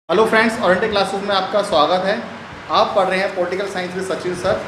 Hello friends, oriental classes में आपका स्वागत है। आप पढ़ रहे हैं political science with Sachin sir.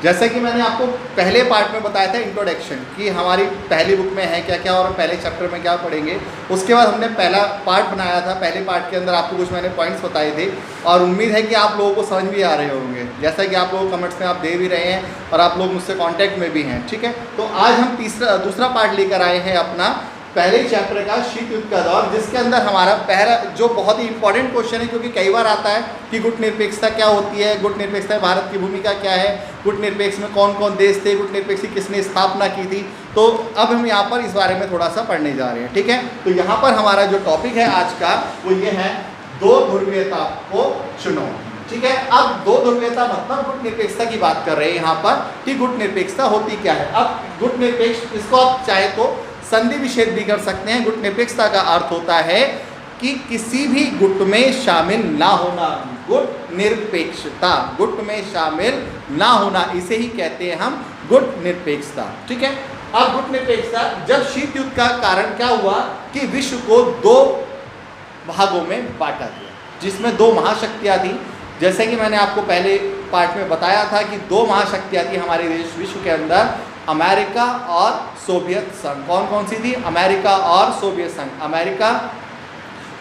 जैसे कि मैंने आपको पहले पार्ट में बताया था इंट्रोडक्शन कि हमारी पहली बुक में है क्या क्या और पहले चैप्टर में क्या पढ़ेंगे। उसके बाद हमने पहला पार्ट बनाया था। पहले पार्ट के अंदर आपको कुछ मैंने पॉइंट्स बताए थे और उम्मीद है कि आप लोगों को समझ भी आ रहे होंगे, जैसा कि आप लोग कमेंट्स में आप दे भी रहे हैं और आप लोग मुझसे कॉन्टैक्ट में भी हैं। ठीक है, तो आज हम दूसरा पार्ट लेकर आए हैं अपना पहले चैप्टर का शीत युद्ध का दौर, जिसके अंदर हमारा पहला जो बहुत ही इंपॉर्टेंट क्वेश्चन है, क्योंकि कई बार आता है कि गुट निरपेक्षता क्या होती है, गुट निरपेक्षता में भारत की भूमिका क्या है, गुट निरपेक्ष में कौन कौन देश थे, गुट निरपेक्ष की किसने स्थापना की थी। तो अब हम यहाँ पर इस बारे में थोड़ा सा पढ़ने जा रहे हैं। ठीक है, तो यहाँ पर हमारा जो टॉपिक है आज का वो ये है दो ध्रुवीयता को चुनो। ठीक है, अब दो ध्रुवीयता मतलब गुट निरपेक्षता की बात कर रहे हैं यहाँ पर कि गुट निरपेक्षता होती क्या है। अब गुट निरपेक्ष, इसको आप चाहे तो संधि विच्छेद भी कर सकते हैं। गुट निरपेक्षता का अर्थ होता है कि किसी भी गुट में शामिल ना होना। गुट निरपेक्षता, गुट में शामिल ना होना, इसे ही कहते हैं हम गुट निरपेक्षता। ठीक है, अब गुट निरपेक्षता, जब शीत युद्ध का कारण क्या हुआ कि विश्व को दो भागों में बांटा गया, जिसमें दो महाशक्तियां थी। जैसे कि मैंने आपको पहले पार्ट में बताया था कि दो महाशक्तियां थी हमारे देश विश्व के अंदर, अमेरिका और सोवियत संघ। कौन कौन सी थी? अमेरिका और सोवियत संघ। अमेरिका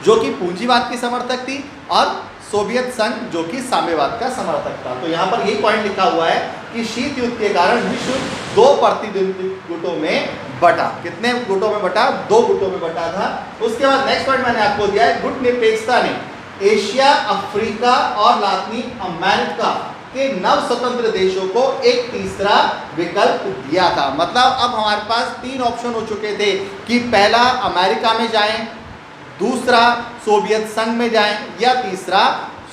जो कि पूंजीवाद की समर्थक थी और सोवियत संघ जो कि साम्यवाद का समर्थक था। तो यहाँ पर यही पॉइंट लिखा हुआ है कि शीत युद्ध के कारण विश्व दो प्रतिद्वंदी गुटों में बटा। कितने गुटों में बटा? दो गुटों में बटा था। उसके बाद नेक्स्ट पॉइंट मैंने आपको दिया है, गुट निरपेक्षता ने एशिया, अफ्रीका और लातिन अमेरिका के नव स्वतंत्र देशों को एक तीसरा विकल्प दिया था। मतलब अब हमारे पास तीन ऑप्शन हो चुके थे कि पहला अमेरिका में जाएं, दूसरा सोवियत संघ में जाएं या तीसरा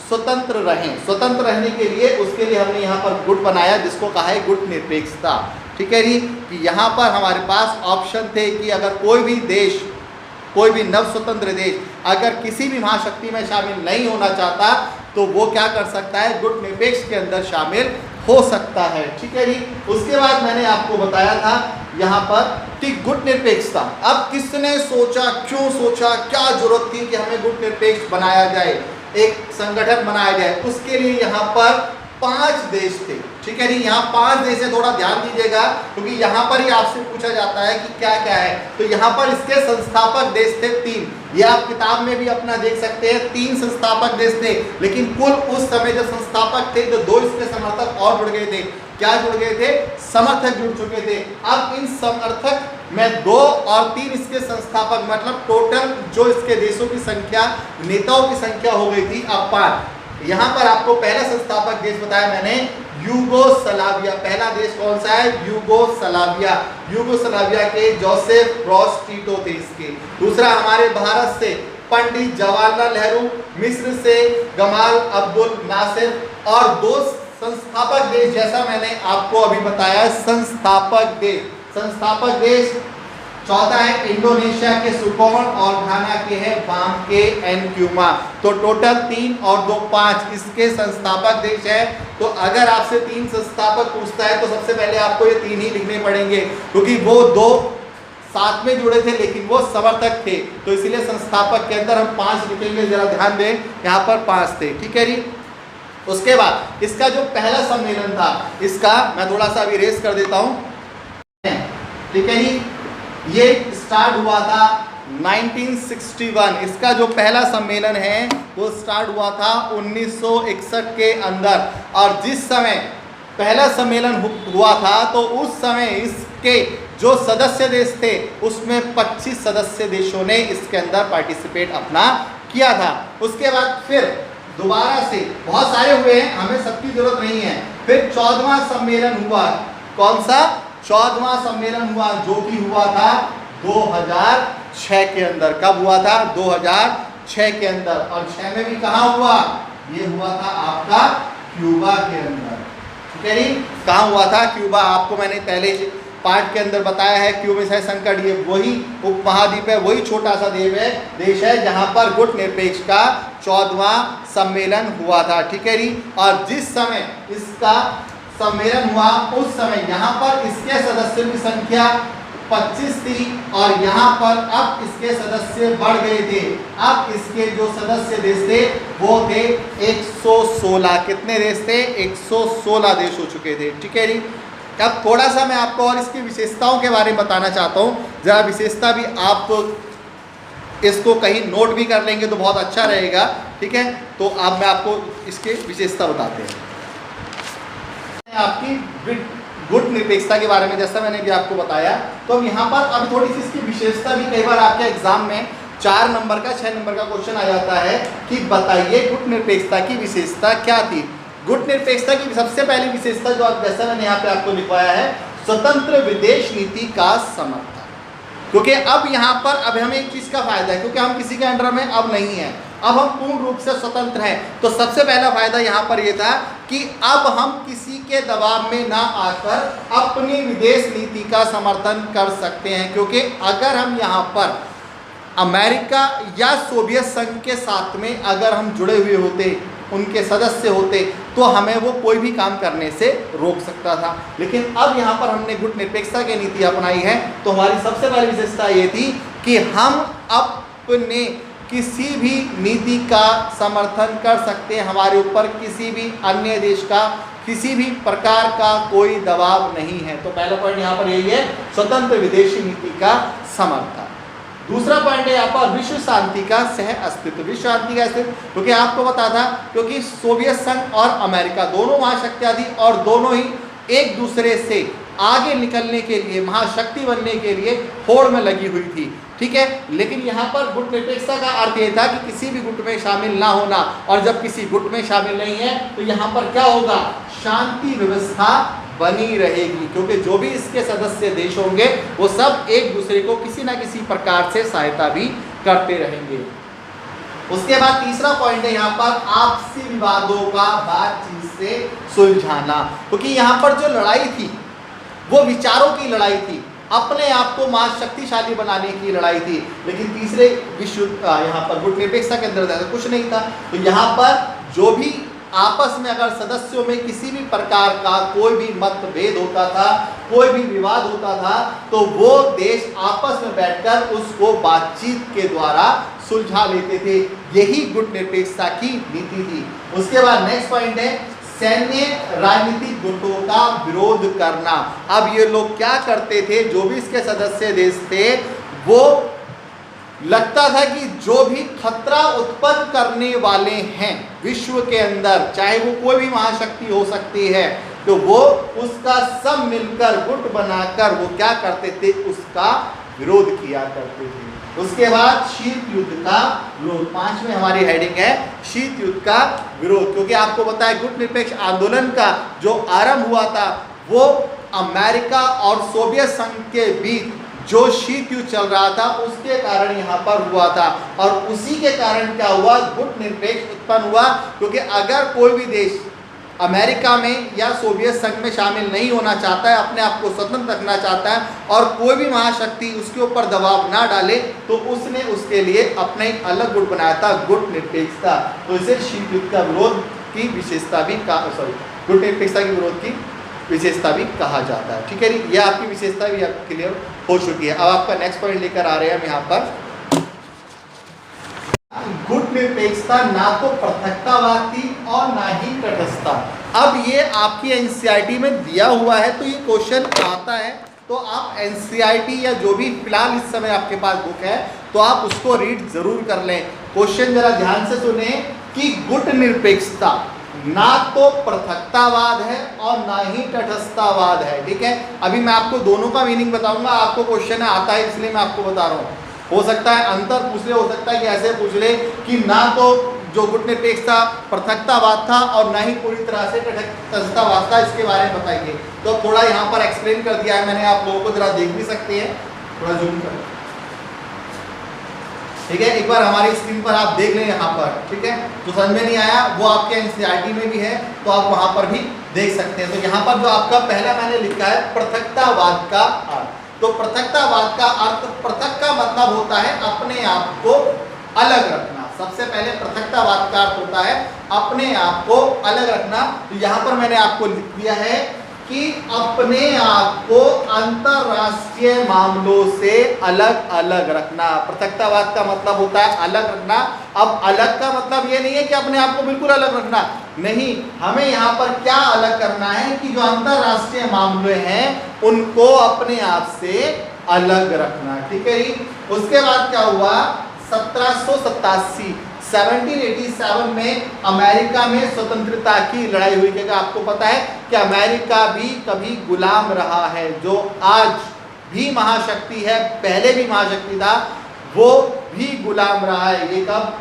स्वतंत्र रहें। स्वतंत्र रहने के लिए उसके लिए हमने यहाँ पर गुट बनाया जिसको कहा है गुट निरपेक्षता। ठीक है जी, कि यहाँ पर हमारे पास ऑप्शन थे कि अगर कोई भी देश, कोई भी नव स्वतंत्र देश अगर किसी भी महाशक्ति में शामिल नहीं होना चाहता तो वो क्या कर सकता है? गुट निरपेक्ष के अंदर शामिल हो सकता है। ठीक है जी, उसके बाद मैंने आपको बताया था यहाँ पर कि गुट निरपेक्षता, अब किसने सोचा, क्यों सोचा, क्या जरूरत थी कि हमें गुट निरपेक्ष बनाया जाए, एक संगठन बनाया जाए। उसके लिए यहाँ पर 5 देश थे। ठीक है जी, यहाँ 5 देश है, थोड़ा ध्यान दीजिएगा क्योंकि यहाँ पर ही आपसे पूछा जाता है कि क्या क्या है। तो यहाँ पर इसके संस्थापक देश थे 3। ये आप किताब में भी अपना देख सकते हैं, 3 संस्थापक देश थे। लेकिन कुल उस समय जो संस्थापक थे तो 2 इसके समर्थक और जुड़ गए थे। क्या जुड़ गए थे? समर्थक जुड़ चुके थे। अब इन समर्थक में 2 और 3 इसके संस्थापक, मतलब टोटल जो इसके देशों की संख्या, नेताओं की संख्या हो गई थी अब 5। यहाँ पर आपको पहला संस्थापक देश बताया मैंने, यूगोस्लाविया। पहला देश कौन सा है? यूगोस्लाविया। यूगोस्लाविया के जोसेफ ब्रोज टीटो थे इसके। दूसरा हमारे भारत से पंडित जवाहरलाल नेहरू, मिस्र से गमाल अब्दुल नासिर। और 2 संस्थापक देश, जैसा मैंने आपको अभी बताया, संस्थापक देश चौथा है इंडोनेशिया के सुकोन और घाना के है बामके एनक्यूमा। तो टोटल 3 और 2 5 इसके संस्थापक देश है। तो अगर आपसे 3 संस्थापक पूछता है तो सबसे पहले आपको ये 3 ही लिखने पड़ेंगे क्योंकि वो 2 साथ में जुड़े थे लेकिन वो समर्थक थे। तो इसीलिए संस्थापक के अंदर हम 5 लिखेंगे, जरा ध्यान दें, यहाँ पर 5 थे। ठीक है जी, उसके बाद इसका जो पहला सम्मेलन था, इसका मैं थोड़ा सा अभी रेस कर देता हूँ। ठीक है जी, ये स्टार्ट हुआ था 1961। इसका जो पहला सम्मेलन है वो स्टार्ट हुआ था 1961 के अंदर। और जिस समय पहला सम्मेलन हुआ था तो उस समय इसके जो सदस्य देश थे उसमें 25 सदस्य देशों ने इसके अंदर पार्टिसिपेट अपना किया था। उसके बाद फिर दोबारा से बहुत सारे हुए हैं, हमें सबकी जरूरत नहीं है। फिर 14वां सम्मेलन हुआ। कौन सा? 14वां सम्मेलन हुआ जो कि हुआ था 2006 के अंदर। कब हुआ था? 2006 के अंदर। और 6 में भी कहाँ हुआ? ये हुआ था आपका क्यूबा के अंदर। ठीक है जी, कहाँ हुआ था? क्यूबा। आपको मैंने पहले पार्ट के अंदर बताया है, क्यूबा संकट, ये वही उपमहाद्वीप है, वही छोटा सा देश है जहाँ पर गुट निरपेक्ष का 14वां सम्मेलन हुआ था। ठीक है जी, और जिस समय इसका सम्मेलन हुआ उस समय यहाँ पर इसके सदस्यों की संख्या 25 थी और यहाँ पर अब इसके सदस्य बढ़ गए थे। अब इसके जो सदस्य देश थे वो थे 116। कितने देश थे? 116 देश हो चुके थे। ठीक है जी। अब थोड़ा सा मैं आपको और इसकी विशेषताओं के बारे में बताना चाहता हूँ। जरा विशेषता भी आप इसको कहीं नोट भी कर लेंगे तो बहुत अच्छा रहेगा। ठीक है, तो अब मैं आपको इसके विशेषता बताते हैं। आपकी गुट निरपेक्षता के बारे में जैसा मैंने भी आपको बताया, तो अब यहाँ पर अब थोड़ी सी इसकी विशेषता भी, कई बार आपके एग्जाम में 4 नंबर का 6 नंबर का क्वेश्चन आ जाता है कि बताइए गुट निरपेक्षता की विशेषता क्या थी। गुट निरपेक्षता की सबसे पहली विशेषता जो आप, जैसा मैंने यहाँ पे आपको लिखवाया है, स्वतंत्र विदेश नीति का समर्थन। क्योंकि अब यहाँ पर अब हमें एक चीज का फायदा है, क्योंकि हम किसी के अंडर में अब नहीं है, अब हम पूर्ण रूप से स्वतंत्र हैं। तो सबसे पहला फायदा यहाँ पर यह था कि अब हम किसी के दबाव में ना आकर अपनी विदेश नीति का समर्थन कर सकते हैं। क्योंकि अगर हम यहाँ पर अमेरिका या सोवियत संघ के साथ में अगर हम जुड़े हुए होते, उनके सदस्य होते, तो हमें वो कोई भी काम करने से रोक सकता था। लेकिन अब यहाँ पर हमने गुट निरपेक्षता की नीति अपनाई है, तो हमारी सबसे पहली विशेषता ये थी कि हम अपने किसी भी नीति का समर्थन कर सकते हैं। हमारे ऊपर किसी भी अन्य देश का किसी भी प्रकार का कोई दबाव नहीं है। तो पहला पॉइंट यहाँ पर यही है, स्वतंत्र विदेशी नीति का समर्थन। दूसरा पॉइंट है यहाँ पर विश्व शांति का सह अस्तित्व। विश्व शांति का अस्तित्व, क्योंकि आपको बता था, क्योंकि सोवियत संघ और अमेरिका दोनों महाशक्तियां थी और दोनों ही एक दूसरे से आगे निकलने के लिए, महाशक्ति बनने के लिए होड़ में लगी हुई थी। ठीक है, लेकिन यहाँ पर गुट निरपेक्षता का अर्थ यह था कि किसी भी गुट में शामिल ना होना, और जब किसी गुट में शामिल नहीं है तो यहाँ पर क्या होगा, शांति व्यवस्था बनी रहेगी। क्योंकि जो भी इसके सदस्य देश होंगे वो सब एक दूसरे को किसी ना किसी प्रकार से सहायता भी करते रहेंगे। उसके बाद तीसरा पॉइंट है यहाँ पर आपसी विवादों का बातचीत से सुलझाना। क्योंकि यहाँ पर जो लड़ाई थी वो विचारों की लड़ाई थी, अपने आप को महाशक्तिशाली बनाने की लड़ाई थी। लेकिन तीसरे विश्व यहाँ पर गुट निरपेक्षता के अंदर ऐसा कुछ नहीं था। तो यहाँ पर जो भी आपस में अगर सदस्यों में किसी भी प्रकार का कोई भी मतभेद होता था, कोई भी विवाद होता था, तो वो देश आपस में बैठकर उसको बातचीत के द्वारा सुलझा लेते थे। यही गुट निरपेक्षता की नीति थी। उसके बाद नेक्स्ट पॉइंट है सैन्य राजनीतिक गुटों का विरोध करना। अब ये लोग क्या करते थे, जो भी इसके सदस्य देश थे, वो लगता था कि जो भी खतरा उत्पन्न करने वाले हैं विश्व के अंदर, चाहे वो कोई भी महाशक्ति हो सकती है, तो वो उसका सब मिलकर गुट बनाकर वो क्या करते थे, उसका विरोध किया करते थे। उसके बाद शीत युद्ध का विरोध, 5 में हमारी हेडिंग है शीत युद्ध का विरोध। क्योंकि आपको पता है गुट निरपेक्ष आंदोलन का जो आरंभ हुआ था वो अमेरिका और सोवियत संघ के बीच जो शीत युद्ध चल रहा था उसके कारण यहाँ पर हुआ था। और उसी के कारण क्या हुआ, गुट निरपेक्ष उत्पन्न हुआ। क्योंकि अगर कोई भी देश अमेरिका में या सोवियत संघ में शामिल नहीं होना चाहता है, अपने आप को स्वतंत्र रखना चाहता है, और कोई भी महाशक्ति उसके ऊपर दबाव ना डाले, तो उसने उसके लिए अपना एक अलग गुट बनाया था, गुट निरपेक्षता। तो इसे शीत युद्ध का विरोध की विशेषता भी गुट निरपेक्षता के विरोध की विशेषता भी कहा जाता है। ठीक है जी, यह आपकी विशेषता भी आपको क्लियर हो चुकी है। अब आपका नेक्स्ट पॉइंट लेकर आ रहे हैं हम यहाँ पर, गुट निरपेक्षता ना तो पृथकतावाद थी और ना ही तटस्थता। अब ये आपकी एनसीईआरटी में दिया हुआ है, तो ये क्वेश्चन आता है, तो आप एनसीईआरटी या जो भी फिलहाल इस समय आपके पास बुक है तो आप उसको रीड जरूर कर लें। क्वेश्चन जरा ध्यान से सुने कि गुट निरपेक्षता ना तो पृथकतावाद है और ना ही तटस्थतावाद है। ठीक है, अभी मैं आपको दोनों का मीनिंग बताऊंगा। आपको क्वेश्चन आता है इसलिए मैं आपको बता रहा हूँ। हो सकता है अंतर पूछ ले, हो सकता है कि ऐसे पूछ ले कि ना तो जो गुट निरपेक्षता पृथकतावाद था और ना ही पूरी तरह से तटस्थतावाद था, इसके बारे में बताइए। तो थोड़ा यहाँ पर एक्सप्लेन कर दिया है मैंने, आप लोगों को जरा देख भी सकते हैं, थोड़ा जूम कर। ठीक है, एक बार हमारी स्क्रीन पर आप देख लें यहाँ पर। ठीक है, जो समझ में नहीं आया वो आपके एनसीईआरटी में भी है, तो आप वहाँ पर भी देख सकते हैं। तो यहाँ पर जो आपका पहला मैंने लिखा है पृथकतावाद का अर्थ, तो पृथकतावाद का अर्थ, पृथक का मतलब होता है अपने आप को अलग रखना। सबसे पहले पृथकतावाद का अर्थ होता है अपने आप को अलग रखना। तो यहाँ पर मैंने आपको लिख दिया है कि अपने आप को अंतरराष्ट्रीय मामलों से अलग अलग रखना। पृथकतावाद का मतलब होता है अलग रखना। अब अलग का मतलब ये नहीं है कि अपने आप को बिल्कुल अलग रखना, नहीं, हमें यहाँ पर क्या अलग करना है कि जो अंतरराष्ट्रीय मामले हैं उनको अपने आप से अलग रखना। ठीक है जी। उसके बाद क्या हुआ, 1787 में अमेरिका में स्वतंत्रता की लड़ाई हुई। क्योंकि आपको पता है कि अमेरिका भी कभी गुलाम रहा है, जो आज भी महाशक्ति है, पहले भी महाशक्ति था, वो भी गुलाम रहा है। ये कब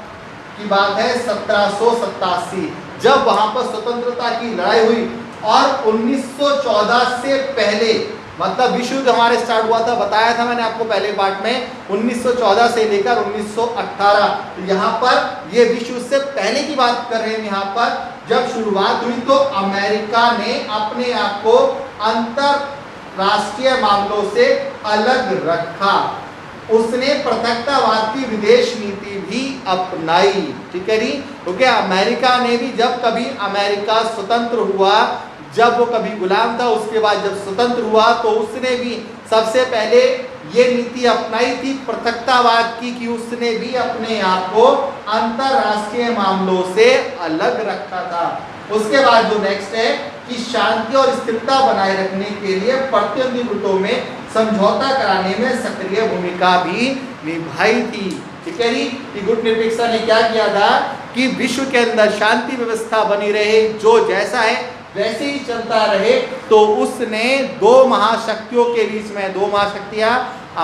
की बात है, 1787, जब वहां पर स्वतंत्रता की लड़ाई हुई। और 1914 से पहले, मतलब विश्व युद्ध हमारे स्टार्ट हुआ था, बताया था मैंने आपको पहले पार्ट में, 1914 से लेकर 1918। तो यहाँ पर ये विश्व युद्ध से पहले की बात कर रहे हैं। यहाँ पर जब शुरुआत हुई तो अमेरिका ने अपने आप को अंतरराष्ट्रीय मामलों से अलग रखा। उसने पृथकतावाद की विदेश नीति भी अपनाई। ठीक है जी। क्योंकि अमेरिका ने भी, जब कभी अमेरिका स्वतंत्र हुआ, जब वो कभी गुलाम था, उसके बाद जब स्वतंत्र हुआ तो उसने भी सबसे पहले ये नीति अपनाई थी पृथकतावाद की, कि उसने भी अपने आप को अंतरराष्ट्रीय मामलों से अलग रखा था। उसके बाद जो नेक्स्ट है कि शांति और स्थिरता बनाए रखने के लिए प्रतिद्वंदी गुटों में समझौता कराने में सक्रिय भूमिका भी निभाई थी। ठीक है जी। कि गुट निरपेक्षता ने क्या किया था कि विश्व के अंदर शांति व्यवस्था बनी रहे, जो जैसा है वैसे ही चलता रहे। तो उसने दो महाशक्तियों के बीच में, दो महाशक्तियां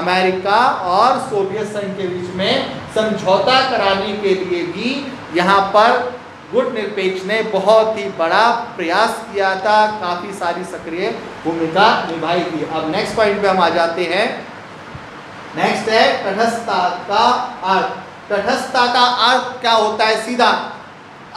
अमेरिका और सोवियत संघ के बीच में समझौता कराने के लिए भी यहाँ पर गुट निरपेक्ष ने बहुत ही बड़ा प्रयास किया था, काफी सारी सक्रिय भूमिका निभाई थी। अब नेक्स्ट पॉइंट पे हम आ जाते हैं। नेक्स्ट है तटस्थता का अर्थ। तटस्थता का अर्थ क्या होता है, सीधा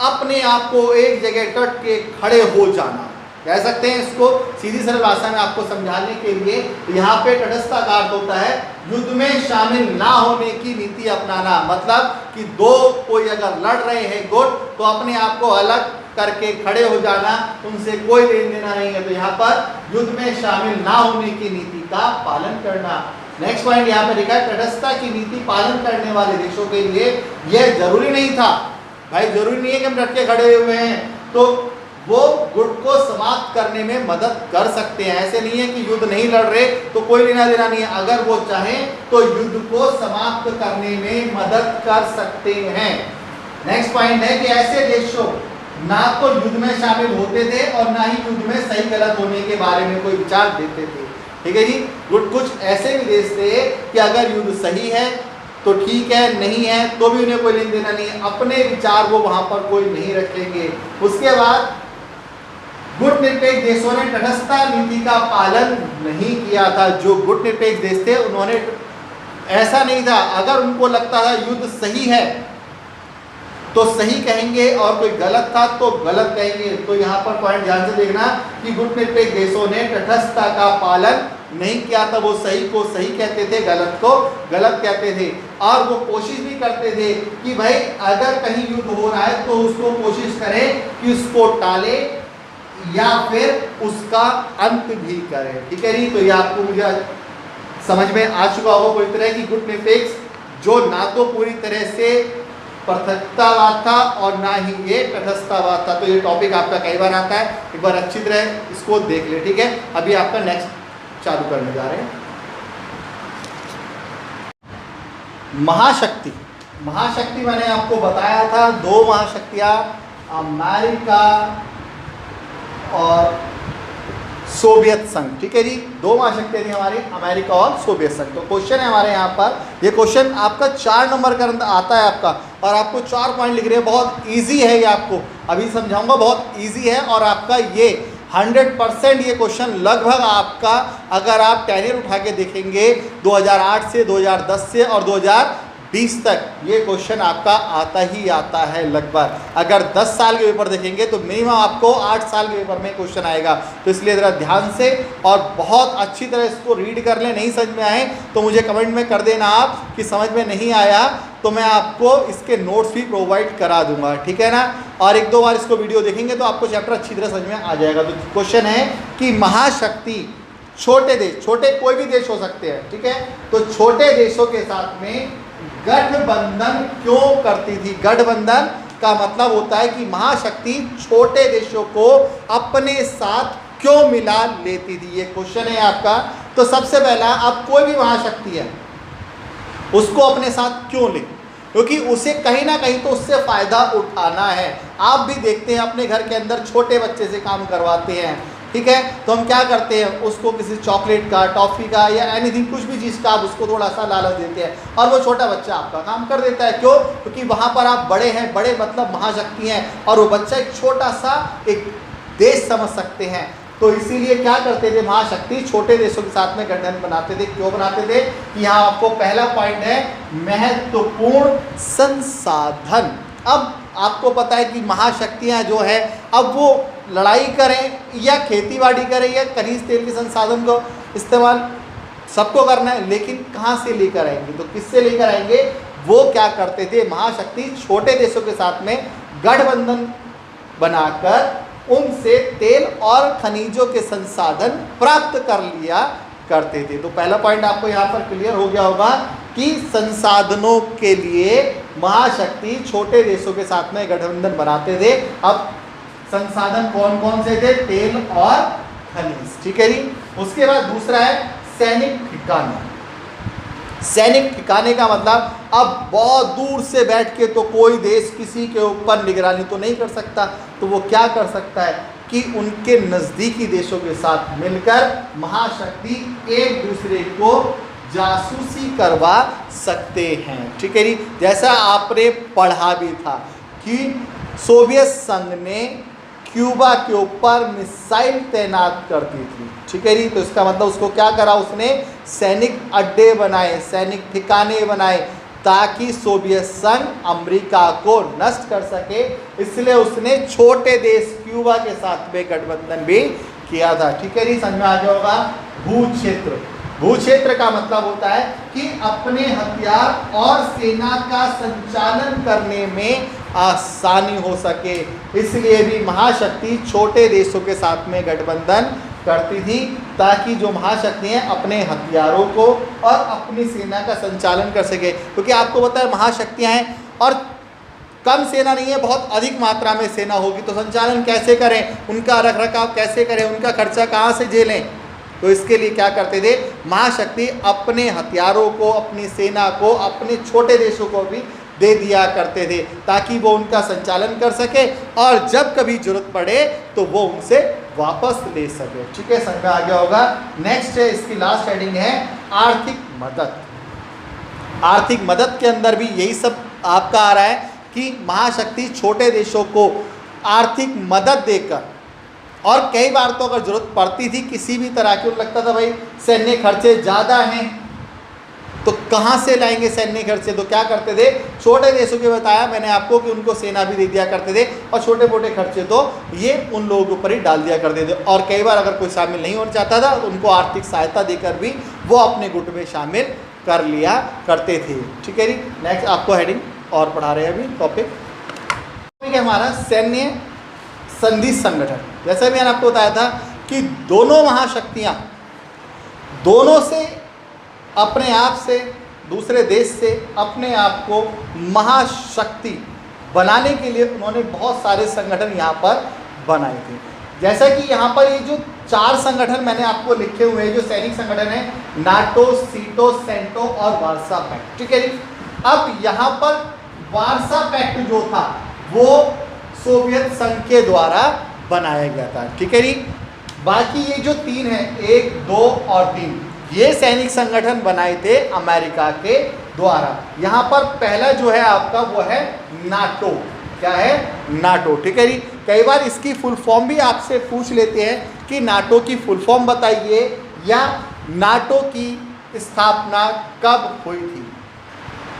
अपने आप को एक जगह डट के खड़े हो जाना, कह सकते हैं इसको सीधी सरल भाषा में आपको समझाने के लिए। यहाँ पे तटस्थता का अर्थ होता है युद्ध में शामिल ना होने की नीति अपनाना। मतलब कि दो कोई अगर लड़ रहे हैं गुट, तो अपने आप को अलग करके खड़े हो जाना, उनसे कोई लेन देना नहीं है। तो यहाँ पर युद्ध में शामिल ना होने की नीति का पालन करना। नेक्स्ट पॉइंट यहाँ पे लिखा है तटस्थता की नीति पालन करने वाले देशों के लिए यह जरूरी नहीं था। भाई जरूरी नहीं है कि हम डट के खड़े हुए हैं तो वो गुट को समाप्त करने में मदद कर सकते हैं। ऐसे नहीं है कि युद्ध नहीं लड़ रहे तो कोई लेना देना नहीं है, अगर वो चाहें तो युद्ध को समाप्त करने में मदद कर सकते हैं। नेक्स्ट पॉइंट है कि ऐसे देशों ना तो युद्ध में शामिल होते थे और ना ही युद्ध में सही गलत होने के बारे में कोई विचार देते थे। ठीक है जी। गुट कुछ ऐसे भी देश थे कि अगर युद्ध सही है तो ठीक है, नहीं है तो भी उन्हें कोई लेन देना नहीं है, अपने विचार वो वहां पर कोई नहीं रखेंगे। उसके बाद गुट निरपेक्ष देशों ने तटस्थता नीति का पालन नहीं किया था। जो गुट निरपेक्ष देश थे उन्होंने, ऐसा नहीं था, अगर उनको लगता था युद्ध सही है तो सही कहेंगे और कोई गलत था तो गलत कहेंगे। तो यहाँ पर पॉइंट ध्यान से देखना कि गुट निरपेक्ष देशों ने तटस्थता का पालन नहीं किया था। वो सही को सही कहते थे, गलत को गलत कहते थे, और वो कोशिश भी करते थे कि भाई अगर कहीं युद्ध हो रहा है तो उसको कोशिश करें कि उसको टाले या फिर उसका अंत भी करें। ठीक है जी। तो ये आपको मुझे समझ में आ चुका होगा पूरी तरह की गुट निरपेक्ष जो ना तो पूरी तरह से पृथकतावाद था और ना ही ये तटस्थतावाद था। तो ये टॉपिक आपका कई बार आता है, एक बार अच्छी तरह इसको देख ले। ठीक है। अभी आपका नेक्स्ट चालू करने जा रहे हैं। महाशक्ति। महाशक्ति मैंने आपको बताया था, दो महाशक्तियां अमेरिका और सोवियत संघ। ठीक है जी। दो महाशक्तियां थी हमारी, अमेरिका और सोवियत संघ। तो क्वेश्चन है हमारे यहाँ पर, ये क्वेश्चन आपका 4 नंबर का अंदर आता है आपका, और आपको 4 पॉइंट लिख रहे हैं। बहुत इजी है ये, आपको अभी समझाऊंगा, बहुत इजी है। और आपका ये 100% ये क्वेश्चन लगभग आपका, अगर आप टेनियर उठा के देखेंगे 2008 से, 2010 से और 2000 20 तक ये क्वेश्चन आपका आता ही आता है लगभग। अगर 10 साल के पेपर देखेंगे तो मिनिमम आपको 8 साल के पेपर में क्वेश्चन आएगा। तो इसलिए ज़रा ध्यान से और बहुत अच्छी तरह इसको रीड कर लें। नहीं समझ में आए तो मुझे कमेंट में कर देना आप कि समझ में नहीं आया, तो मैं आपको इसके नोट्स भी प्रोवाइड करा दूंगा, ठीक है ना। और 1-2 बार इसको वीडियो देखेंगे तो आपको चैप्टर अच्छी तरह समझ में आ जाएगा। तो क्वेश्चन है कि महाशक्ति छोटे देश, छोटे कोई भी देश हो सकते हैं, ठीक है, तो छोटे देशों के साथ में गठबंधन क्यों करती थी। गठबंधन का मतलब होता है कि महाशक्ति छोटे देशों को अपने साथ क्यों मिला लेती थी, ये क्वेश्चन है आपका। तो सबसे पहला, अब कोई भी महाशक्ति है उसको अपने साथ क्यों ले, क्योंकि उसे कहीं ना कहीं तो उससे फ़ायदा उठाना है। आप भी देखते हैं अपने घर के अंदर छोटे बच्चे से काम करवाते हैं, ठीक है, तो हम क्या करते हैं, उसको किसी चॉकलेट का, टॉफ़ी का या एनीथिंग कुछ भी चीज़ का आप उसको थोड़ा सा लालच देते हैं और वो छोटा बच्चा आपका काम कर देता है। क्यों? क्योंकि वहाँ पर आप बड़े हैं, बड़े मतलब महाशक्ति हैं और वो बच्चा एक छोटा सा एक देश समझ सकते हैं। तो इसीलिए क्या करते थे, महाशक्ति छोटे देशों के साथ में गठबंधन बनाते थे। क्यों बनाते थे? कि यहाँ आपको पहला पॉइंट है महत्वपूर्ण संसाधन। अब आपको पता है कि महाशक्तियाँ जो है अब वो लड़ाई करें या खेतीबाड़ी करें या खनिज तेल के संसाधन को इस्तेमाल सबको करना है, लेकिन कहाँ से लेकर आएंगे, तो किससे लेकर आएंगे। वो क्या करते थे, महाशक्ति छोटे देशों के साथ में गठबंधन बनाकर उनसे तेल और खनिजों के संसाधन प्राप्त कर लिया करते थे। तो पहला पॉइंट आपको यहाँ पर क्लियर हो गया होगा कि संसाधनों के लिए महाशक्ति छोटे देशों के साथ में गठबंधन बनाते थे। अब संसाधन कौन कौन से थे, तेल और खनिज, ठीक है जी। उसके बाद दूसरा है सैनिक ठिकाने। सैनिक ठिकाने का मतलब अब बहुत दूर से बैठ के तो कोई देश किसी के ऊपर निगरानी तो नहीं कर सकता, तो वो क्या कर सकता है कि उनके नज़दीकी देशों के साथ मिलकर महाशक्ति एक दूसरे को जासूसी करवा सकते हैं, ठीक है जी। जैसा आपने पढ़ा भी था कि सोवियत संघ ने क्यूबा के ऊपर मिसाइल तैनात कर दी थी, ठीक है जी। तो इसका मतलब उसको क्या करा, उसने सैनिक अड्डे बनाए, सैनिक ठिकाने बनाए ताकि सोवियत संघ अमेरिका को नष्ट कर सके। इसलिए उसने छोटे देश क्यूबा के साथ में गठबंधन भी किया था, ठीक है जी। समझ में आ गया होगा। भू क्षेत्र, भू क्षेत्र का मतलब होता है कि अपने हथियार और सेना का संचालन करने में आसानी हो सके, इसलिए भी महाशक्ति छोटे देशों के साथ में गठबंधन करती थी ताकि जो महाशक्ति हैं अपने हथियारों को और अपनी सेना का संचालन कर सके। क्योंकि आपको पता है महाशक्तियाँ हैं और कम सेना नहीं है, बहुत अधिक मात्रा में सेना होगी, तो संचालन कैसे करें, उनका रख रखाव कैसे करें, उनका खर्चा कहाँ से झेलें। तो इसके लिए क्या करते थे, महाशक्ति अपने हथियारों को, अपनी सेना को, अपने छोटे देशों को भी दे दिया करते थे ताकि वो उनका संचालन कर सके और जब कभी जरूरत पड़े तो वो उनसे वापस ले सके, ठीक है। समझ में आ गया होगा। नेक्स्ट है, इसकी लास्ट हेडिंग है आर्थिक मदद। आर्थिक मदद के अंदर भी यही सब आपका आ रहा है कि महाशक्ति छोटे देशों को आर्थिक मदद देकर, और कई बार तो अगर जरूरत पड़ती थी किसी भी तरह की, लगता था भाई सैन्य खर्चे ज़्यादा हैं तो कहाँ से लाएंगे सैन्य खर्चे, तो क्या करते थे, छोटे देशों के बताया मैंने आपको कि उनको सेना भी दे दिया करते थे और छोटे मोटे खर्चे तो ये उन लोगों के ऊपर ही डाल दिया करते थे। और कई बार अगर कोई शामिल नहीं होना चाहता था तो उनको आर्थिक सहायता देकर भी वो अपने गुट में शामिल कर लिया करते थे, ठीक है जी। नेक्स्ट आपको हेडिंग और पढ़ा रहे हैं अभी टॉपिक है हमारा सैन्य संधि संगठन। जैसा भी मैंने आपको बताया था कि दोनों महाशक्तियाँ दोनों से अपने आप से, दूसरे देश से अपने आप को महाशक्ति बनाने के लिए उन्होंने बहुत सारे संगठन यहाँ पर बनाए थे। जैसा कि यहाँ पर ये जो 4 संगठन मैंने आपको लिखे हुए हैं, जो सैनिक संगठन है, नाटो, सीटो, सेंटो और वार्सा पैक्ट, ठीक है जी। अब यहाँ पर वार्सा पैक्ट जो था वो सोवियत संघ के द्वारा बनाया गया था, ठीक है जी। बाकी ये जो 3 है, 1, 2 और 3, ये सैनिक संगठन बनाए थे अमेरिका के द्वारा। यहाँ पर पहला जो है आपका वो है नाटो। क्या है? नाटो, ठीक है जी। कई बार इसकी फुल फॉर्म भी आपसे पूछ लेते हैं कि नाटो की फुल फॉर्म बताइए या नाटो की स्थापना कब हुई थी।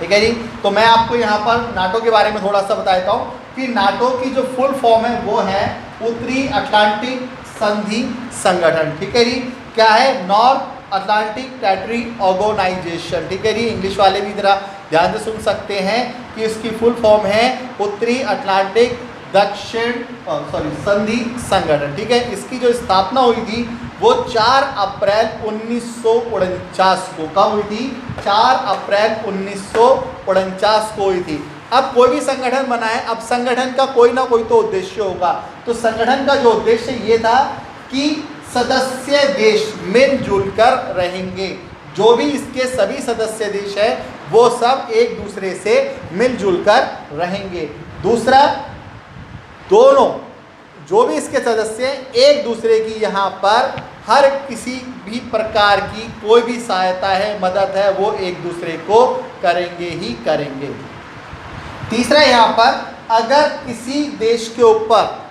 ठीक है जी। तो मैं आपको यहाँ पर नाटो के बारे में थोड़ा सा बता देता हूँ कि नाटो की जो फुल फॉर्म है वो है उत्तरी अटलांटिक संधि संगठन। ठीक है जी। क्या है? North Atlantic territory organisation. ठीक है जी। इंग्लिश वाले भी जरा ध्यान से सुन सकते हैं कि इसकी फुल फॉर्म है उत्तरी अटलांटिक संधि संगठन। ठीक है। इसकी जो स्थापना हुई थी वो 4 अप्रैल 1949 को, कब हुई थी? 4 अप्रैल 1949 को हुई थी। अब कोई भी संगठन बना है, अब संगठन का कोई ना कोई तो उद्देश्य होगा। तो संगठन का जो उद्देश्य ये था कि सदस्य देश मिलजुल कर रहेंगे। जो भी इसके सभी सदस्य देश है वो सब एक दूसरे से मिलजुल कर रहेंगे। दूसरा, दोनों जो भी इसके सदस्य एक दूसरे की यहाँ पर हर किसी भी प्रकार की कोई भी सहायता है, मदद है, वो एक दूसरे को करेंगे ही करेंगे। तीसरा, यहाँ पर अगर किसी देश के ऊपर,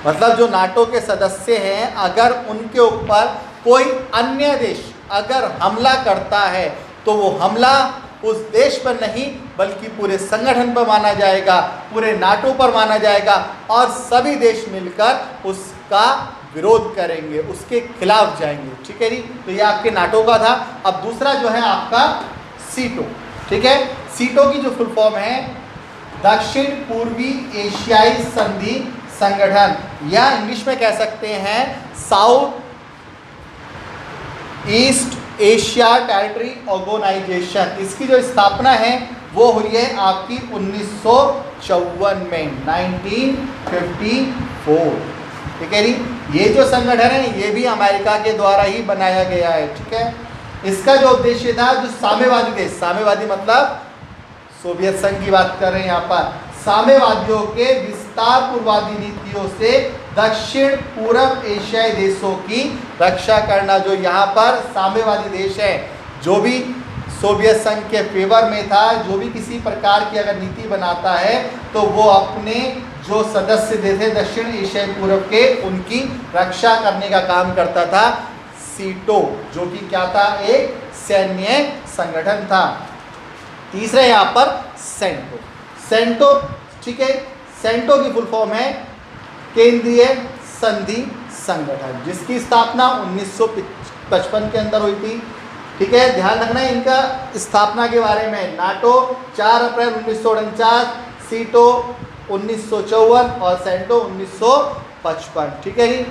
मतलब जो नाटो के सदस्य हैं, अगर उनके ऊपर कोई अन्य देश अगर हमला करता है तो वो हमला उस देश पर नहीं बल्कि पूरे संगठन पर माना जाएगा, पूरे नाटो पर माना जाएगा और सभी देश मिलकर उसका विरोध करेंगे, उसके खिलाफ जाएंगे। ठीक है जी। तो ये आपके नाटो का था। अब दूसरा जो है आपका सीटो। ठीक है। सीटो की जो फुल फॉर्म है दक्षिण पूर्वी एशियाई संधि संगठन, या इंग्लिश में कह सकते हैं South East Asia territory organisation. इसकी जो स्थापना है वो हुई है आपकी 1954 में, 1954। ठीक है जी। ये जो संगठन है ये भी अमेरिका के द्वारा ही बनाया गया है। ठीक है। इसका जो उद्देश्य था, जो साम्यवादी देश, साम्यवादी मतलब सोवियत संघ की बात कर रहे हैं यहाँ पर, साम्यवादियों के विस्तारपूर्वादी नीतियों से दक्षिण पूर्व एशियाई देशों की रक्षा करना। जो यहाँ पर साम्यवादी देश है, जो भी सोवियत संघ के फेवर में था, जो भी किसी प्रकार की अगर नीति बनाता है तो वो अपने जो सदस्य देश थे दक्षिण एशियाई पूर्व के, उनकी रक्षा करने का काम करता था सीटो, जो कि क्या था? एक सैन्य संगठन था। तीसरा यहाँ पर सेंटो। सेंटो, ठीक है। सेंटो की फुल फॉर्म है केंद्रीय संधि संगठन, जिसकी स्थापना 1955 के अंदर हुई थी। ठीक है। ध्यान रखना है इनका स्थापना के बारे में। नाटो 4 अप्रैल 1949, सीटो 1954 और सेंटो 1955। ठीक है जी।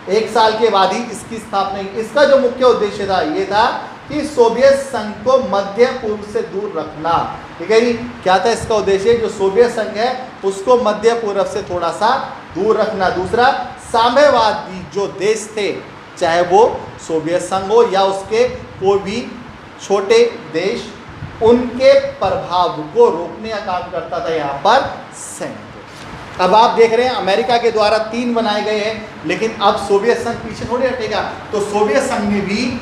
एक साल के बाद ही इसकी स्थापना। इसका जो मुख्य उद्देश्य था ये था कि सोवियत संघ को मध्य पूर्व से दूर रखना। ठीक है जी। क्या था इसका उद्देश्य? जो सोवियत संघ है उसको मध्य पूर्व से थोड़ा सा दूर रखना। दूसरा, साम्यवादी जो देश थे, चाहे वो सोवियत संघ हो या उसके कोई भी छोटे देश, उनके प्रभाव को रोकने का काम करता था यहाँ पर सेंटो। अब आप देख रहे हैं अमेरिका के द्वारा 3 बनाए गए हैं, लेकिन अब सोवियत संघ पीछे थोड़ी हटेगा। तो सोवियत संघ ने भी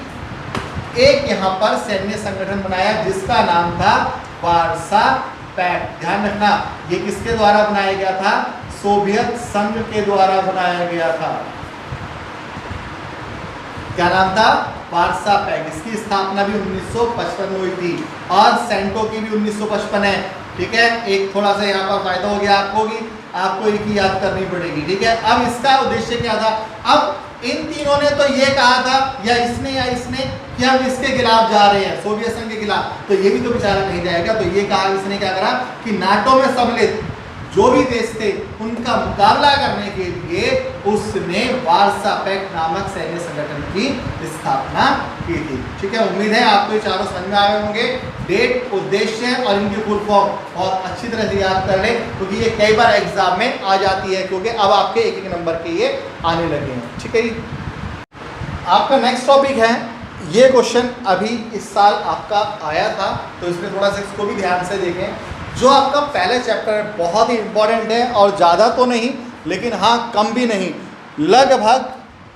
एक यहाँ पर सैन्य संगठन बनाया जिसका नाम था वार्सा पैक्ट। ध्यान रखना, ये किसके द्वारा बनाया गया था? सोवियत संघ के द्वारा बनाया गया था। क्या नाम था? Warsaw Pact. इसकी स्थापना भी 1955 में हुई थी और सेंटो की भी 1955 है। ठीक है। एक थोड़ा सा यहाँ पर फायदा हो गया आपको कि आपको एक ही याद करनी पड़ेगी। ठीक है। अब इसका उद्देश्य क्या था? अब इन तीनों ने तो ये कहा था, या इसने कि हम इसके खिलाफ जा रहे हैं, सोवियत संघ के खिलाफ, तो ये भी तो बेचारा नहीं जाएगा। तो ये कहा, इसने क्या करा कि नाटो में सम्मिलित जो भी देश थे उनका मुकाबला करने के लिए उसने वार्सा पैक्ट नामक सैन्य संगठन की स्थापना की थी। ठीक है। उम्मीद है आपको ये चारों समझ में आए होंगे। डेट, उद्देश्य और इनकी फुल फॉर्म बहुत अच्छी तरह से याद कर लें, क्योंकि ये कई बार एग्जाम में आ जाती है, क्योंकि अब आपके एक नंबर के ये आने लगे हैं। ठीक है। आपका नेक्स्ट टॉपिक है, ये क्वेश्चन अभी इस साल आपका आया था, तो इसमें थोड़ा सा इसको भी ध्यान से देखें। जो आपका पहला चैप्टर है बहुत ही इम्पोर्टेंट है, और ज़्यादा तो नहीं लेकिन हाँ कम भी नहीं, लगभग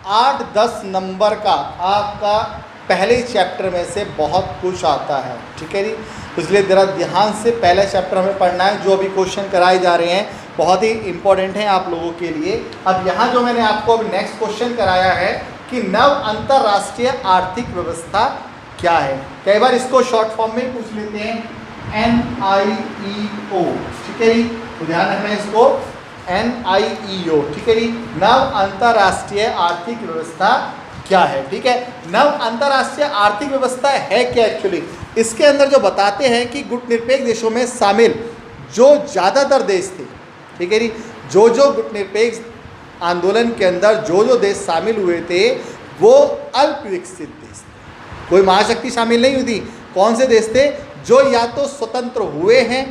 8-10 नंबर का आपका पहले चैप्टर में से बहुत कुछ आता है। ठीक है जी। इसलिए ज़रा ध्यान से पहले चैप्टर हमें पढ़ना है। जो अभी क्वेश्चन कराए जा रहे हैं बहुत ही इम्पोर्टेंट हैं आप लोगों के लिए। अब यहाँ जो मैंने आपको अभी नेक्स्ट क्वेश्चन कराया है कि नव अंतर्राष्ट्रीय आर्थिक व्यवस्था क्या है। कई बार इसको शॉर्ट फॉर्म में पूछ लेते हैं NIEO, ठीक है जी, तो ध्यान रखना है इसको, NIEO, ठीक है जी, नव अंतरराष्ट्रीय आर्थिक व्यवस्था क्या है। ठीक है, नव अंतरराष्ट्रीय आर्थिक व्यवस्था है क्या एक्चुअली, इसके अंदर जो बताते हैं कि गुटनिरपेक्ष देशों में शामिल जो ज़्यादातर देश थे, ठीक है जी, जो गुटनिरपेक्ष आंदोलन के अंदर जो देश शामिल हुए थे वो अल्प विकसित देश थे, कोई महाशक्ति शामिल नहीं हुई थी। कौन से देश थे, जो या तो स्वतंत्र हुए हैं,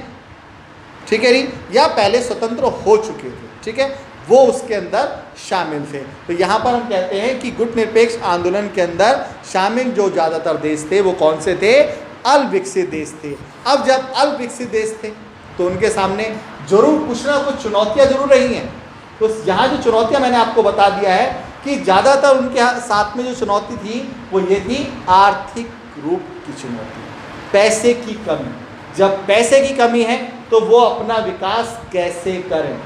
ठीक है जी, या पहले स्वतंत्र हो चुके थे, ठीक है, वो उसके अंदर शामिल थे। तो यहाँ पर हम कहते हैं कि गुटनिरपेक्ष आंदोलन के अंदर शामिल जो ज़्यादातर देश थे वो कौन से थे, अल्प विकसित देश थे। अब जब अल्प विकसित देश थे तो उनके सामने जरूर कुछ ना कुछ चुनौतियाँ जरूर रही हैं। तो यहाँ जो चुनौतियाँ मैंने आपको बता दिया है कि ज़्यादातर उनके साथ में जो चुनौती थी वो ये थी आर्थिक रूप की चुनौती, पैसे की कमी। जब पैसे की कमी है तो वो अपना विकास कैसे करें।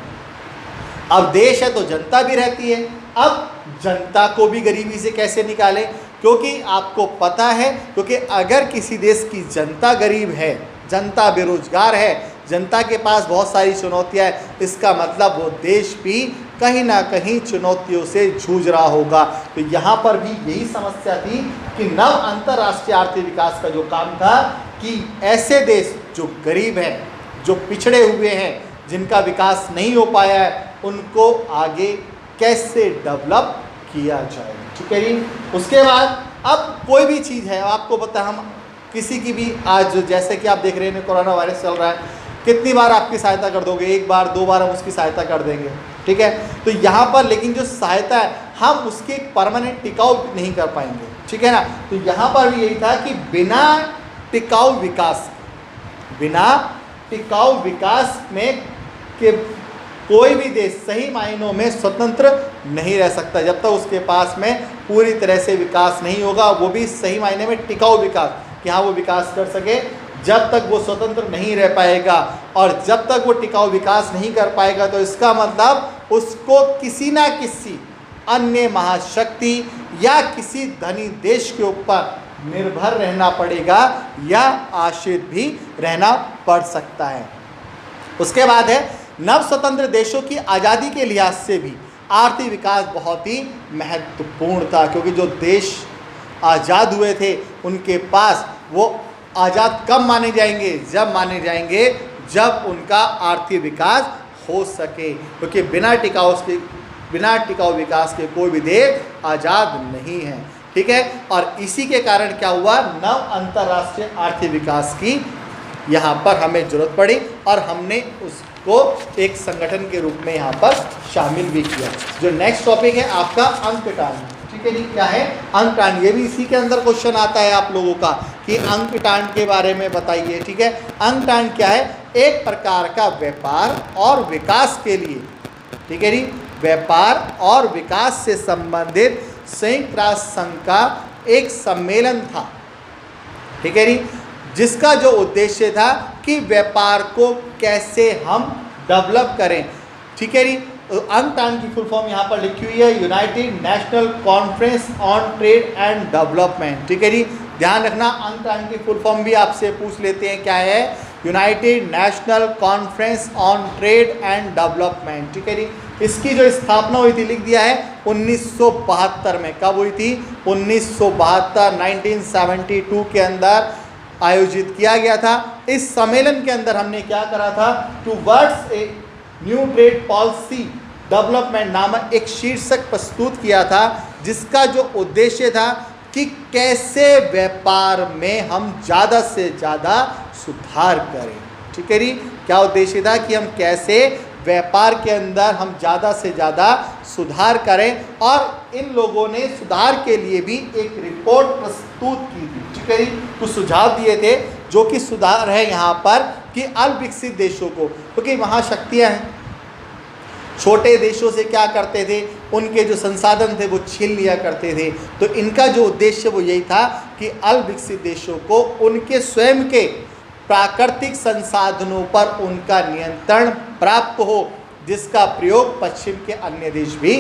अब देश है तो जनता भी रहती है, अब जनता को भी गरीबी से कैसे निकालें, क्योंकि आपको पता है, क्योंकि अगर किसी देश की जनता गरीब है, जनता बेरोजगार है, जनता के पास बहुत सारी चुनौतियां हैं, इसका मतलब वो देश भी कहीं ना कहीं चुनौतियों से जूझ रहा होगा। तो यहाँ पर भी यही समस्या थी कि नव अंतर्राष्ट्रीय आर्थिक विकास का जो काम था कि ऐसे देश जो गरीब हैं, जो पिछड़े हुए हैं, जिनका विकास नहीं हो पाया है, उनको आगे कैसे डेवलप किया जाए, ठीक है जी। उसके बाद अब कोई भी चीज़ है, आपको पता, हम किसी की भी आज जैसे कि आप देख रहे हैं कोरोना वायरस चल रहा है, कितनी बार आपकी सहायता कर दोगे, एक बार दो बार हम उसकी सहायता कर देंगे, ठीक है। तो यहाँ पर लेकिन जो सहायता है हम उसकी परमानेंट टिकाऊ नहीं कर पाएंगे, ठीक है ना। तो यहाँ पर भी यही था कि बिना टिकाऊ विकास में कि कोई भी देश सही मायनों में स्वतंत्र नहीं रह सकता जब तक उसके पास में पूरी तरह से विकास नहीं होगा, वो भी सही मायने में टिकाऊ विकास, कि हाँ वो विकास कर सके, जब तक वो स्वतंत्र नहीं रह पाएगा। और जब तक वो टिकाऊ विकास नहीं कर पाएगा तो इसका मतलब उसको किसी ना किसी अन्य महाशक्ति या किसी धनी देश के ऊपर निर्भर रहना पड़ेगा या आश्रित भी रहना पड़ सकता है। उसके बाद है नव स्वतंत्र देशों की आज़ादी के लिहाज से भी आर्थिक विकास बहुत ही महत्वपूर्ण था, क्योंकि जो देश आज़ाद हुए थे उनके पास वो आज़ाद कब माने जाएंगे, जब माने जाएंगे जब उनका आर्थिक विकास हो सके, क्योंकि बिना टिकाऊ विकास के कोई भी देश आज़ाद नहीं है, ठीक है। और इसी के कारण क्या हुआ, नव अंतर्राष्ट्रीय आर्थिक विकास की यहाँ पर हमें ज़रूरत पड़ी और हमने उसको एक संगठन के रूप में यहाँ पर शामिल भी किया। जो नेक्स्ट टॉपिक है आपका अंकटान, ठीक है जी, क्या है अंकटान, ये भी इसी के अंदर क्वेश्चन आता है आप लोगों का कि अंकटान के बारे में बताइए, ठीक है। अंकटान क्या है, एक प्रकार का व्यापार और विकास के लिए, ठीक है जी, व्यापार और विकास से संबंधित संयुक्त राष्ट्र संघ का एक सम्मेलन था, ठीक है जी, जिसका जो उद्देश्य था कि व्यापार को कैसे हम डेवलप करें, ठीक है जी। अंकटान की फुल फॉर्म यहाँ पर लिखी हुई है, United national conference on trade and development, ठीक है जी। ध्यान रखना अंकटान की फुल फॉर्म भी आपसे पूछ लेते हैं, क्या है, United national conference on trade and development, ठीक है जी। इसकी जो स्थापना हुई थी, लिख दिया है 1972 में। कब हुई थी, 1972, 1972 के अंदर आयोजित किया गया था। इस सम्मेलन के अंदर हमने क्या करा था, towards a new trade policy development नामक एक शीर्षक प्रस्तुत किया था, जिसका जो उद्देश्य था कि कैसे व्यापार में हम ज़्यादा से ज़्यादा सुधार करें, ठीक है जी। क्या उद्देश्य था कि हम कैसे व्यापार के अंदर हम ज़्यादा से ज़्यादा सुधार करें, और इन लोगों ने सुधार के लिए भी एक रिपोर्ट प्रस्तुत की थी, ठीक है जी। कुछ सुझाव दिए थे जो कि सुधार है यहाँ पर कि अल्प विकसित देशों को, क्योंकि वहाँ शक्तियाँ हैं, छोटे देशों से क्या करते थे, उनके जो संसाधन थे वो छीन लिया करते थे। तो इनका जो उद्देश्य वो यही था कि अल्प विकसित देशों को उनके स्वयं के प्राकृतिक संसाधनों पर उनका नियंत्रण प्राप्त हो, जिसका प्रयोग पश्चिम के अन्य देश भी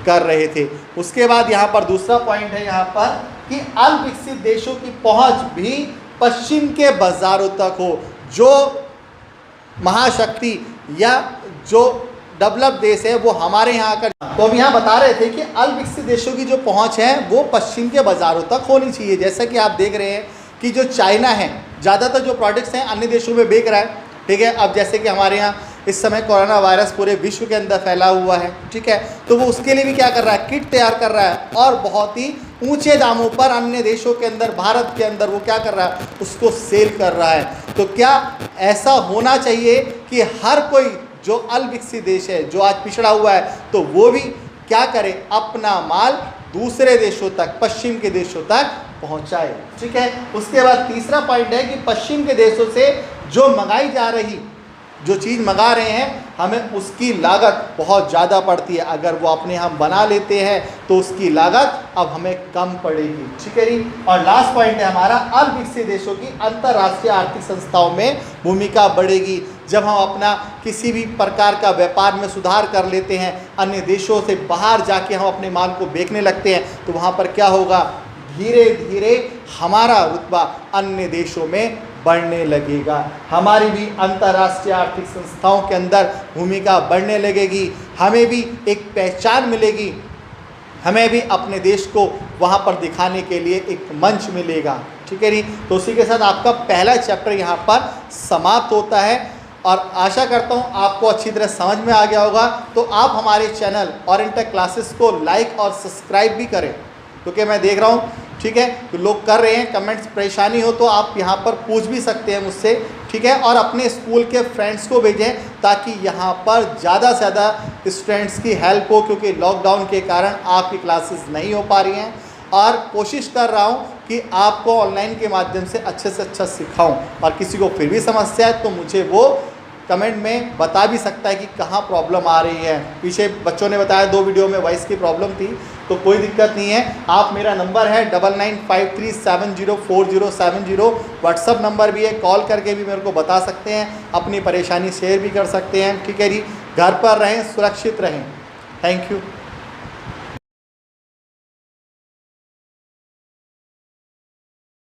कर रहे थे। उसके बाद यहाँ पर दूसरा पॉइंट है यहाँ पर कि अल्पविकसित देशों की पहुंच भी पश्चिम के बाजारों तक हो। जो महाशक्ति या जो डेवलप देश है वो हमारे यहाँ आकर, तो हम यहाँ बता रहे थे कि अल्पविकसित देशों की जो पहुँच है वो पश्चिम के बाज़ारों तक होनी चाहिए। जैसा कि आप देख रहे हैं कि जो चाइना है ज़्यादातर जो प्रोडक्ट्स हैं अन्य देशों में बेच रहा है, ठीक है। अब जैसे कि हमारे यहाँ इस समय कोरोना वायरस पूरे विश्व के अंदर फैला हुआ है, ठीक है, तो वो उसके लिए भी क्या कर रहा है, किट तैयार कर रहा है और बहुत ही ऊंचे दामों पर अन्य देशों के अंदर, भारत के अंदर वो क्या कर रहा है, उसको सेल कर रहा है। तो क्या ऐसा होना चाहिए कि हर कोई जो अल्पविकसित देश है, जो आज पिछड़ा हुआ है, तो वो भी क्या करे, अपना माल दूसरे देशों तक, पश्चिम के देशों तक पहुंचाए, ठीक है। उसके बाद तीसरा पॉइंट है कि पश्चिम के देशों से जो मंगाई जा रही, जो चीज़ मंगा रहे हैं, हमें उसकी लागत बहुत ज़्यादा पड़ती है। अगर वो अपने यहाँ बना लेते हैं तो उसकी लागत अब हमें कम पड़ेगी, ठीक है जी। और लास्ट पॉइंट है हमारा, अल्पविकसित देशों की अंतर्राष्ट्रीय आर्थिक संस्थाओं में भूमिका बढ़ेगी। जब हम अपना किसी भी प्रकार का व्यापार में सुधार कर लेते हैं, अन्य देशों से बाहर जाके हम अपने माल को बेचने लगते हैं, तो वहाँ पर क्या होगा, धीरे धीरे हमारा रुतबा अन्य देशों में बढ़ने लगेगा, हमारी भी अंतर्राष्ट्रीय आर्थिक संस्थाओं के अंदर भूमिका बढ़ने लगेगी, हमें भी एक पहचान मिलेगी, हमें भी अपने देश को वहाँ पर दिखाने के लिए एक मंच मिलेगा, ठीक है जी। तो उसी के साथ आपका पहला चैप्टर यहाँ पर समाप्त होता है और आशा करता हूँ आपको अच्छी तरह समझ में आ गया होगा। तो आप हमारे चैनल ओरिएंटेक क्लासेस को लाइक और सब्सक्राइब भी करें, क्योंकि मैं देख रहा हूँ, ठीक है, तो लोग कर रहे हैं। कमेंट्स परेशानी हो तो आप यहाँ पर पूछ भी सकते हैं मुझसे, ठीक है। और अपने स्कूल के फ्रेंड्स को भेजें ताकि यहाँ पर ज़्यादा से ज़्यादा स्टूडेंट्स की हेल्प हो, क्योंकि लॉकडाउन के कारण आपकी क्लासेस नहीं हो पा रही हैं। और कोशिश कर रहा हूँ कि आपको ऑनलाइन के माध्यम से अच्छा सिखाऊँ। और किसी को फिर भी समस्या है तो मुझे वो कमेंट में बता भी सकता है कि कहाँ प्रॉब्लम आ रही है। पीछे बच्चों ने बताया 2 वीडियो में वॉइस की प्रॉब्लम थी, तो कोई दिक्कत नहीं है। आप, मेरा नंबर है 9953704070, व्हाट्सअप नंबर भी है, कॉल करके भी मेरे को बता सकते हैं, अपनी परेशानी शेयर भी कर सकते हैं, ठीक है जी। घर पर रहें, सुरक्षित रहें। Thank you.